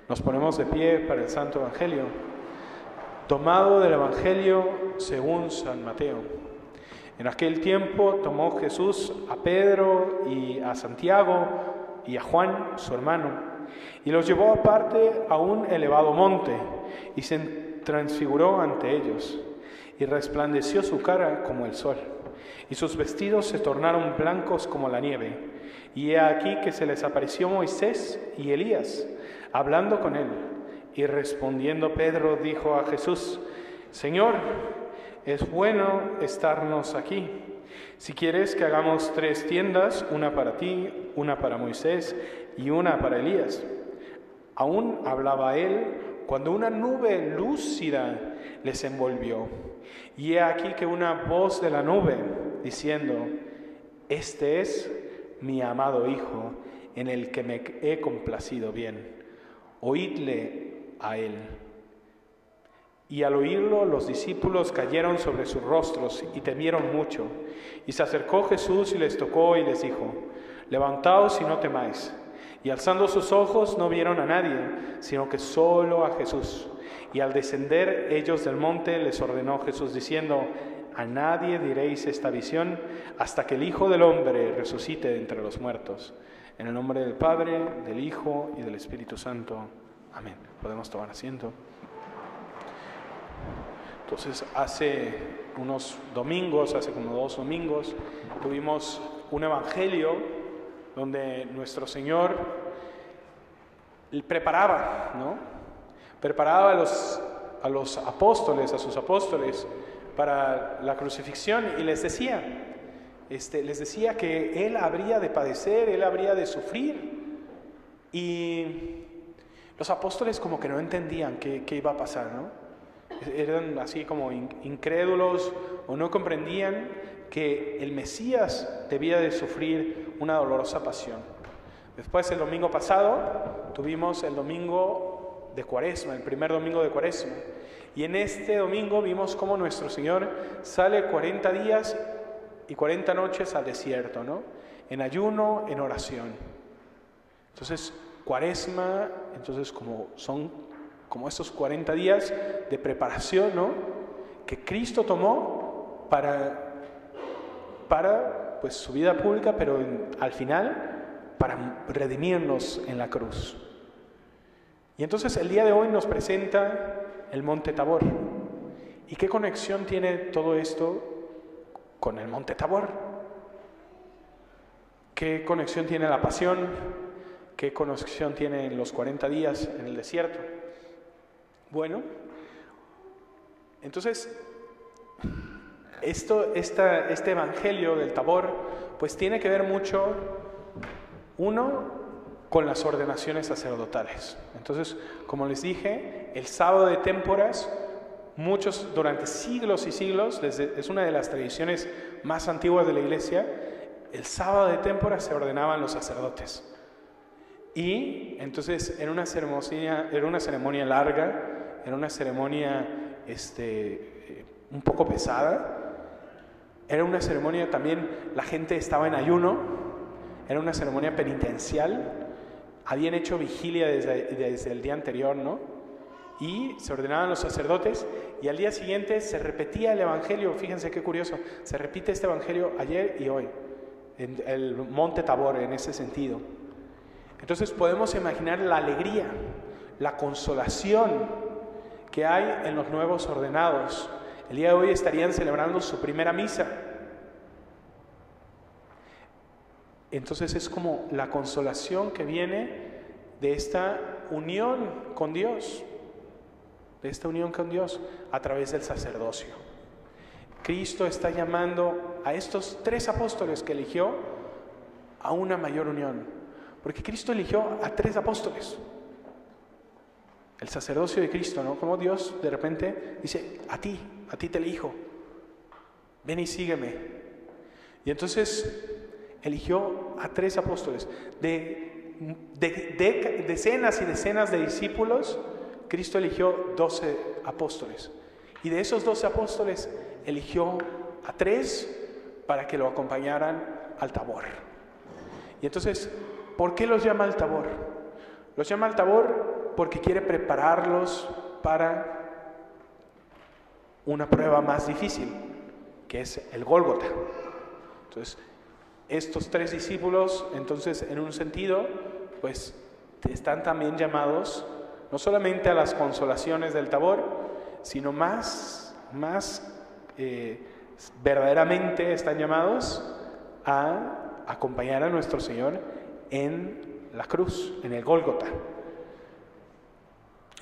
Nos ponemos de pie para el Santo Evangelio, tomado del Evangelio según San Mateo. En aquel tiempo tomó Jesús a Pedro y a Santiago y a Juan, su hermano, y los llevó aparte a un elevado monte, y se transfiguró ante ellos, y resplandeció su cara como el sol, y sus vestidos se tornaron blancos como la nieve. Y he aquí que se les apareció Moisés y Elías, hablando con él. Y respondiendo Pedro dijo a Jesús: Señor, es bueno estarnos aquí. Si quieres que hagamos 3 tiendas, una para ti, una para Moisés y una para Elías. Aún hablaba él cuando una nube lúcida les envolvió. Y he aquí que una voz de la nube diciendo: Este es mi amado Hijo, en el que me he complacido bien. Oídle a él. Y al oírlo, los discípulos cayeron sobre sus rostros y temieron mucho. Y se acercó Jesús y les tocó y les dijo: Levantaos y no temáis. Y alzando sus ojos no vieron a nadie, sino que solo a Jesús. Y al descender ellos del monte, les ordenó Jesús diciendo: A nadie diréis esta visión hasta que el Hijo del Hombre resucite de entre los muertos. En el nombre del Padre, del Hijo y del Espíritu Santo. Amén. Podemos tomar asiento. Entonces, hace unos domingos, hace como 2 domingos, tuvimos un evangelio donde nuestro Señor preparaba, ¿no? Preparaba a los apóstoles, a sus apóstoles, para la crucifixión, y les decía que Él habría de padecer, Él habría de sufrir, y los apóstoles como que no entendían qué iba a pasar, ¿no? Eran así como incrédulos o no comprendían que el Mesías debía de sufrir una dolorosa pasión. Después, el domingo pasado, tuvimos el domingo de Cuaresma, el primer domingo de Cuaresma. Y en este domingo vimos cómo nuestro Señor sale 40 días y 40 noches al desierto, ¿no? En ayuno, en oración. Entonces, Cuaresma, son como estos 40 días de preparación, ¿no? Que Cristo tomó para pues, su vida pública, pero al final para redimirnos en la cruz. Y entonces el día de hoy nos presenta el Monte Tabor. ¿Y qué conexión tiene todo esto con el Monte Tabor? ¿Qué conexión tiene la pasión? ¿Qué conexión tienen los 40 días en el desierto? Bueno, entonces este evangelio del Tabor pues tiene que ver mucho, uno, con las ordenaciones sacerdotales. Entonces, como les dije, el sábado de Témporas, muchos durante siglos y siglos, es una de las tradiciones más antiguas de la Iglesia, el sábado de Témporas se ordenaban los sacerdotes. Y entonces era una ceremonia larga, era una ceremonia un poco pesada, era una ceremonia también, la gente estaba en ayuno, era una ceremonia penitencial, habían hecho vigilia desde el día anterior, ¿no? Y se ordenaban los sacerdotes, y al día siguiente se repetía el evangelio. Fíjense qué curioso, se repite este evangelio ayer y hoy, en el Monte Tabor, en ese sentido. Entonces podemos imaginar la alegría, la consolación que hay en los nuevos ordenados. El día de hoy estarían celebrando su primera misa. Entonces es como la consolación que viene de esta unión con Dios, a través del sacerdocio. Cristo está llamando a estos 3 apóstoles que eligió a una mayor unión, porque Cristo eligió a 3 apóstoles. El sacerdocio de Cristo, ¿no? Como Dios de repente dice: a ti te elijo, ven y sígueme. Y entonces eligió a 3 apóstoles. De decenas y decenas de discípulos, Cristo eligió 12 apóstoles. Y de esos 12 apóstoles eligió a 3 para que lo acompañaran al Tabor. Y entonces, ¿por qué los llama al Tabor? Los llama al Tabor porque quiere prepararlos para una prueba más difícil, que es el Gólgota. Entonces, estos 3 discípulos, entonces, en un sentido, pues, están también llamados no solamente a las consolaciones del Tabor, sino más verdaderamente están llamados a acompañar a nuestro Señor en la cruz, en el Gólgota.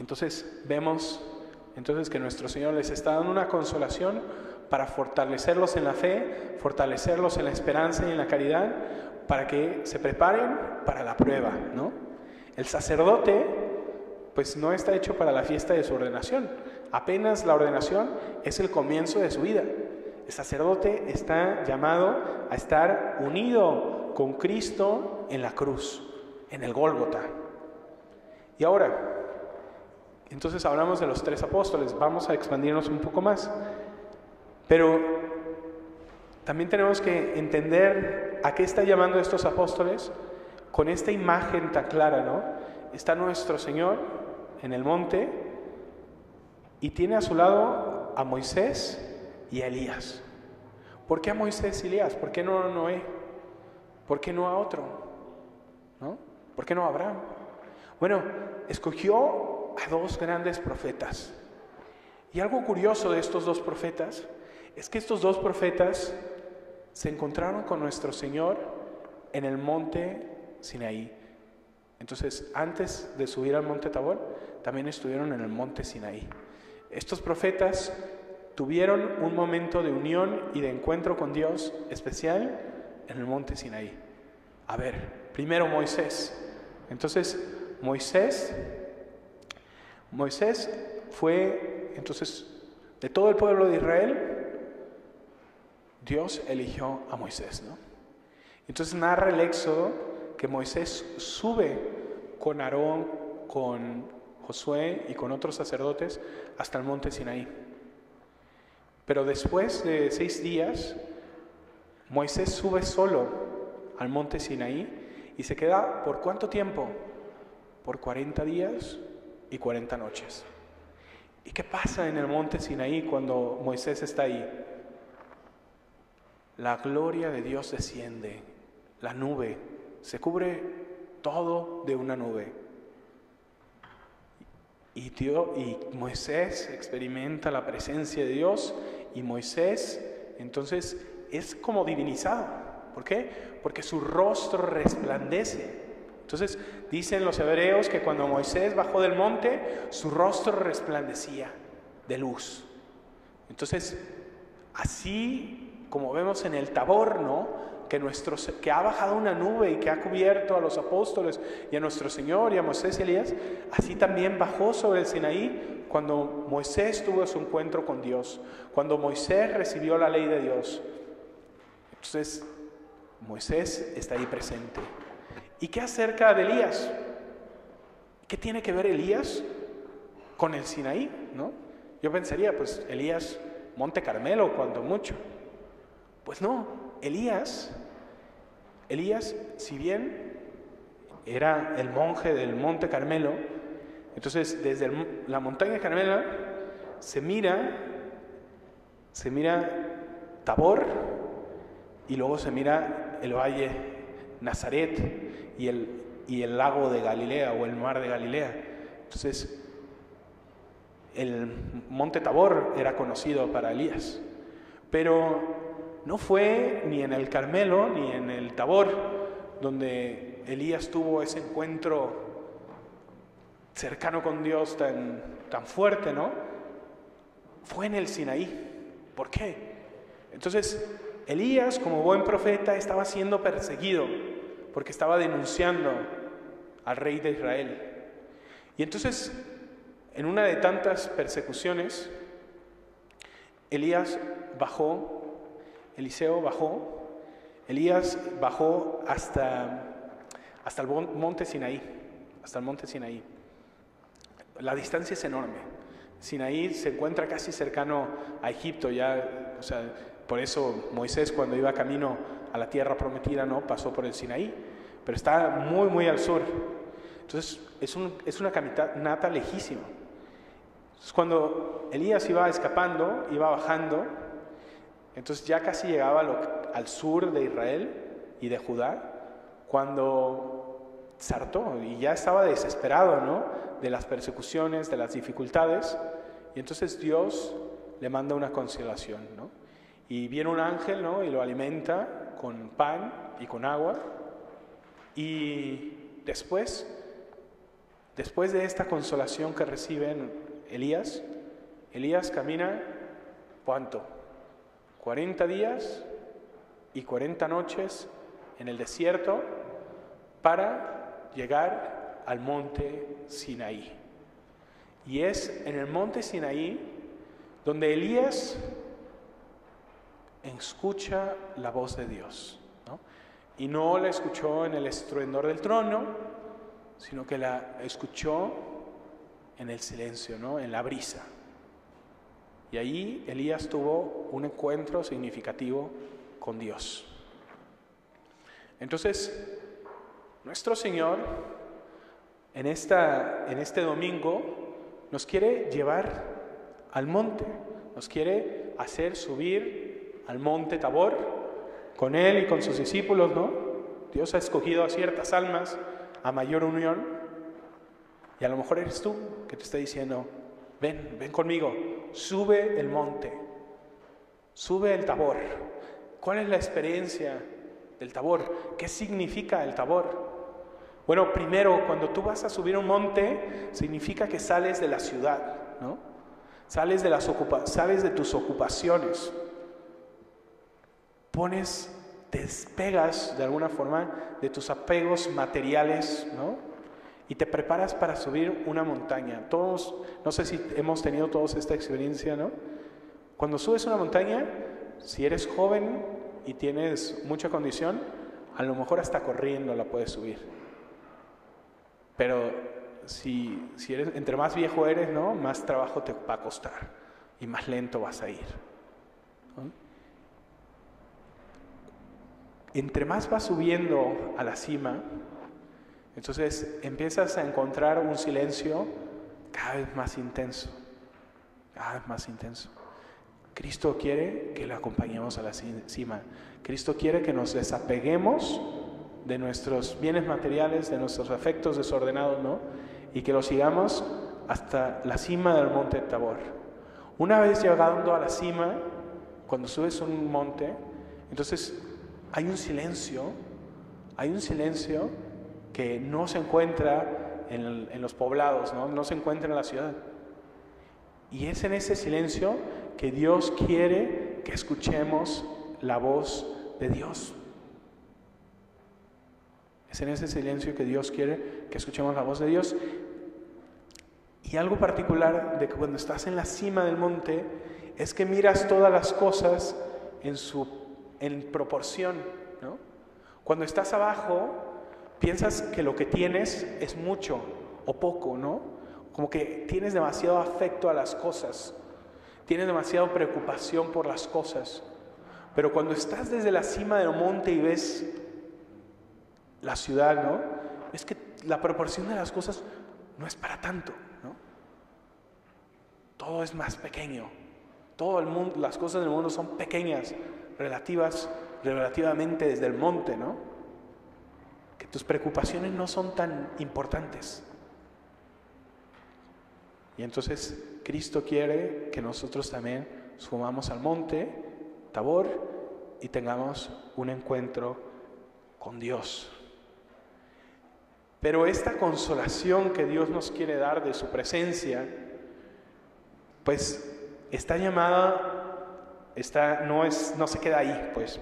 Entonces vemos que nuestro Señor les está dando una consolación para fortalecerlos en la fe, fortalecerlos en la esperanza y en la caridad, para que se preparen para la prueba, ¿no? El sacerdote, pues, no está hecho para la fiesta de su ordenación. Apenas la ordenación es el comienzo de su vida. El sacerdote está llamado a estar unido con Cristo en la cruz, en el Gólgota. Y ahora, entonces hablamos de los 3 apóstoles, vamos a expandirnos un poco más. Pero también tenemos que entender a qué está llamando a estos apóstoles con esta imagen tan clara, ¿no? Está nuestro Señor en el monte y tiene a su lado a Moisés y a Elías. ¿Por qué a Moisés y Elías? ¿Por qué no a Noé? ¿Por qué no a otro? ¿No? ¿Por qué no a Abraham? Bueno, escogió a 2 grandes profetas. Y algo curioso de estos 2 profetas es que estos 2 profetas se encontraron con nuestro Señor en el monte Sinaí. Entonces, antes de subir al monte Tabor, también estuvieron en el monte Sinaí. Estos profetas tuvieron un momento de unión y de encuentro con Dios especial en el monte Sinaí. A ver, primero Moisés. Entonces, Moisés fue, entonces, de todo el pueblo de Israel, Dios eligió a Moisés, ¿no? Entonces narra el Éxodo que Moisés sube con Aarón, con Josué y con otros sacerdotes hasta el monte Sinaí. Pero después de 6 días, Moisés sube solo al monte Sinaí y se queda, ¿por cuánto tiempo? Por 40 días y 40 noches. ¿Y qué pasa en el monte Sinaí cuando Moisés está ahí? La gloria de Dios desciende, la nube, se cubre todo de una nube. Y Moisés experimenta la presencia de Dios y Moisés entonces es como divinizado. ¿Por qué? Porque su rostro resplandece. Entonces dicen los hebreos que cuando Moisés bajó del monte, su rostro resplandecía de luz. Entonces, así como vemos en el Tabor, ¿no? Que ha bajado una nube y que ha cubierto a los apóstoles y a nuestro Señor y a Moisés y Elías, así también bajó sobre el Sinaí cuando Moisés tuvo su encuentro con Dios, cuando Moisés recibió la ley de Dios. Entonces, Moisés está ahí presente. ¿Y qué acerca de Elías? ¿Qué tiene que ver Elías con el Sinaí, no? Yo pensaría, pues Elías, Monte Carmelo, cuando mucho. Pues no, Elías, si bien era el monje del Monte Carmelo, entonces desde la montaña Carmela se mira Tabor y luego se mira el valle Nazaret y el lago de Galilea o el mar de Galilea. Entonces el monte Tabor era conocido para Elías, pero no fue ni en el Carmelo ni en el Tabor donde Elías tuvo ese encuentro cercano con Dios tan fuerte, ¿no? Fue en el Sinaí. ¿Por qué? Entonces, Elías, como buen profeta, estaba siendo perseguido porque estaba denunciando al rey de Israel. Y entonces, en una de tantas persecuciones, Elías bajó hasta el monte Sinaí, La distancia es enorme. Sinaí se encuentra casi cercano a Egipto, ya, o sea, por eso Moisés cuando iba camino a la tierra prometida no pasó por el Sinaí, pero está muy muy al sur. Entonces es una caminata lejísima. Entonces, cuando Elías iba escapando, iba bajando, entonces ya casi llegaba al sur de Israel y de Judá, cuando se hartó y ya estaba desesperado, ¿no?, de las persecuciones, de las dificultades, y entonces Dios le manda una consolación, ¿no? Y viene un ángel, ¿no?, y lo alimenta con pan y con agua, y después de esta consolación que recibe Elías camina, ¿cuánto? 40 días y 40 noches en el desierto para llegar al monte Sinaí. Y es en el monte Sinaí donde Elías escucha la voz de Dios, ¿no? Y no la escuchó en el estruendor del trono, sino que la escuchó en el silencio, ¿no?, en la brisa. Y ahí Elías tuvo un encuentro significativo con Dios. Entonces, nuestro Señor en este domingo nos quiere llevar al monte, nos quiere hacer subir al monte Tabor con Él y con sus discípulos, ¿no? Dios ha escogido a ciertas almas a mayor unión, y a lo mejor eres tú que te está diciendo: ven conmigo, sube el monte, sube el Tabor. ¿Cuál es la experiencia del Tabor? ¿Qué significa el Tabor? Bueno, primero, cuando tú vas a subir un monte, significa que sales de la ciudad, ¿no? Sales de tus ocupaciones, despegas de alguna forma de tus apegos materiales, ¿no? Y te preparas para subir una montaña. Todos, no sé si hemos tenido todos esta experiencia, ¿no? Cuando subes una montaña, si eres joven y tienes mucha condición, a lo mejor hasta corriendo la puedes subir. Pero si eres, entre más viejo eres, ¿no?, más trabajo te va a costar y más lento vas a ir, ¿no? Entre más vas subiendo a la cima, entonces empiezas a encontrar un silencio cada vez más intenso, cada vez más intenso. Cristo quiere que le acompañemos a la cima. Cristo quiere que nos desapeguemos de nuestros bienes materiales, de nuestros afectos desordenados, ¿no?, y que los sigamos hasta la cima del monte Tabor. Una vez llegando a la cima, cuando subes un monte, entonces hay un silencio que no se encuentra en los poblados, ¿no? No se encuentra en la ciudad. Y es en ese silencio que Dios quiere que escuchemos la voz de Dios. Es en ese silencio que Dios quiere que escuchemos la voz de Dios. Y algo particular de que cuando estás en la cima del monte es que miras todas las cosas en proporción, ¿no? Cuando estás abajo, piensas que lo que tienes es mucho o poco, ¿no? Como que tienes demasiado afecto a las cosas, tienes demasiada preocupación por las cosas. Pero cuando estás desde la cima del monte y ves la ciudad, ¿no?, es que la proporción de las cosas no es para tanto, ¿no? Todo es más pequeño. Todo el mundo, las cosas del mundo son pequeñas, relativamente desde el monte, ¿no? Que tus preocupaciones no son tan importantes. Y entonces Cristo quiere que nosotros también subamos al monte Tabor y tengamos un encuentro con Dios. Pero esta consolación que Dios nos quiere dar de su presencia, pues está llamada, no se queda ahí, pues.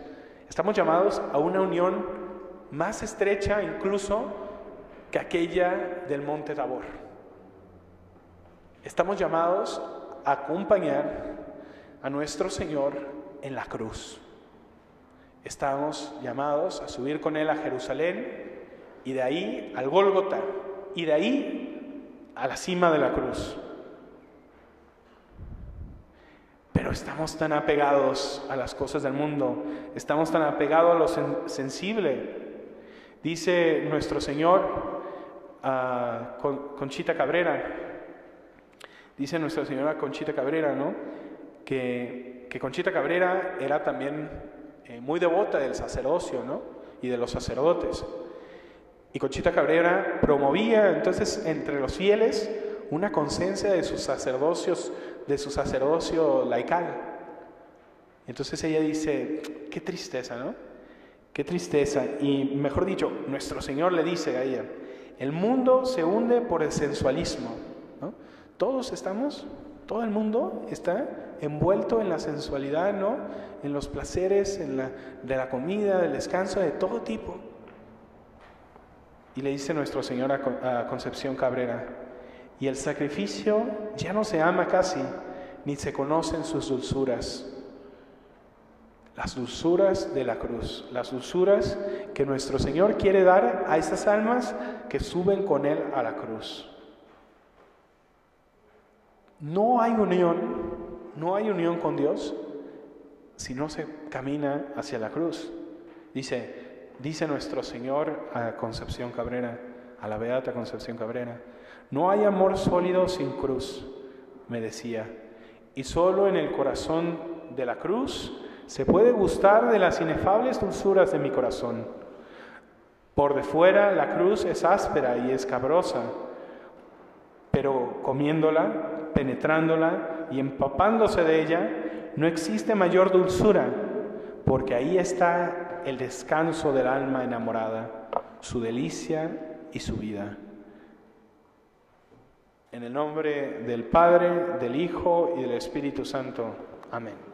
Estamos llamados a una unión más estrecha incluso que aquella del monte Tabor. Estamos llamados a acompañar a nuestro Señor en la cruz. Estamos llamados a subir con Él a Jerusalén y de ahí al Gólgota y de ahí a la cima de la cruz. Pero estamos tan apegados a las cosas del mundo, estamos tan apegados a lo sensible. Dice nuestro Señor Conchita Cabrera. Dice Nuestra Señora Conchita Cabrera, ¿no? Que Conchita Cabrera era también muy devota del sacerdocio, ¿no? Y de los sacerdotes. Y Conchita Cabrera promovía entonces entre los fieles una conciencia de su sacerdocio laical. Entonces ella dice, qué tristeza, ¿no? Qué tristeza. Y mejor dicho, nuestro Señor le dice a ella, el mundo se hunde por el sensualismo, ¿no? Todo el mundo está envuelto en la sensualidad, ¿no? En los placeres, de la comida, del descanso, de todo tipo. Y le dice nuestro Señor a Concepción Cabrera, y el sacrificio ya no se ama casi, ni se conocen sus dulzuras. Las dulzuras de la cruz, las dulzuras que nuestro Señor quiere dar a esas almas que suben con Él a la cruz. No hay unión con Dios si no se camina hacia la cruz. Dice nuestro Señor a Concepción Cabrera, a la beata Concepción Cabrera, no hay amor sólido sin cruz, me decía, y solo en el corazón de la cruz se puede gustar de las inefables dulzuras de mi corazón. Por de fuera la cruz es áspera y escabrosa, pero comiéndola, penetrándola y empapándose de ella, no existe mayor dulzura, porque ahí está el descanso del alma enamorada, su delicia y su vida. En el nombre del Padre, del Hijo y del Espíritu Santo. Amén.